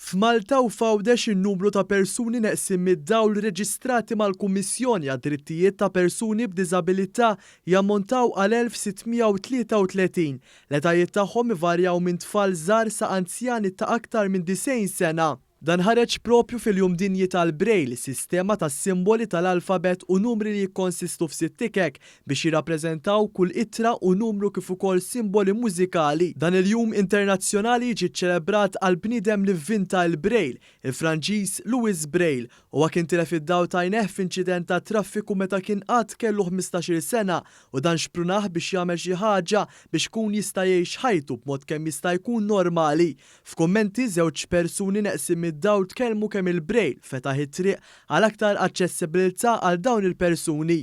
F'Malta u f'Għawdex in-numru ta' persuni neqsim mid-dawl reġistrati mal-Kummissjoni għad-Drittijiet ta' Persuni b'Diżabilità jammontaw għal 1633. L-etajiet tagħhom ivarjaw minn tfal żgħar sa' anzjani ta' aktar minn 90 sena. Dan ħareġ propju fil-Jum Dinji tal-Braille, sistema ta' simboli tal-alfabet u numri li jikkonsistu f'sitt tikek biex jirrappreżentaw kull ittra u numru kif ukoll simboli mużikali. Dan il-jum internazzjonali jiġi ċelebrat għal bniedem li vvinta l-Braille, il-Franċiż Louis Braille, u kien tilef id-daw tajneħ f'inċident ta' traffiku meta kien qatt kellu 15-il sena u dan xprunaħ biex jagħmel xi ħaġa biex kun jista' jgħix ħajtu b'mod kemm jista' jkun normali. F'kummenti żewġ persuni neqsim id-dawl tkellmu kemm il-Braille fetaħ it-triq għal aktar aċċessibilità għal dawn il-persuni.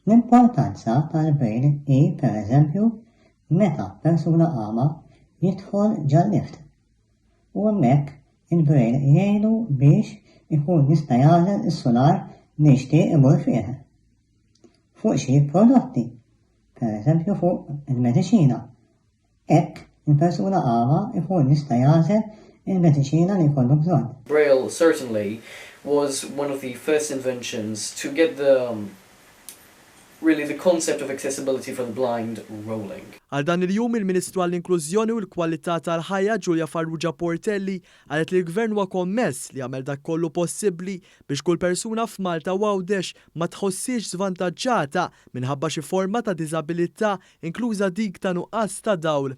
L-importanza tal-Braille hi pereżempju meta persuna qama jidħol ġal-lift. U hemmhekk il-Braille jgħinu biex ikun jista' jagħżel is-solar li jixtieq imur fih. Fuq xi prodotti, pereżempju fuq il-mediċina. Hekk il-persuna qama ikun jista' jagħżel il-mediċina li jkollu bżonn. Braille certainly was one of the first inventions to get really the concept of accessibility for the blind rolling. Għal dan il-jum il-Ministru għall-Inklużjoni u l-Kwalità tal-Ħajja Giulia Farrugia Portelli qalet li l-Gvern huwa kommess li jagħmel dak kollu possibbli biex kull persuna f'Malta u Għawdex ma tħossix żvantaġġata minħabba xi forma ta' diżabilità inkluża dik ta' nuqqas ta' dawl.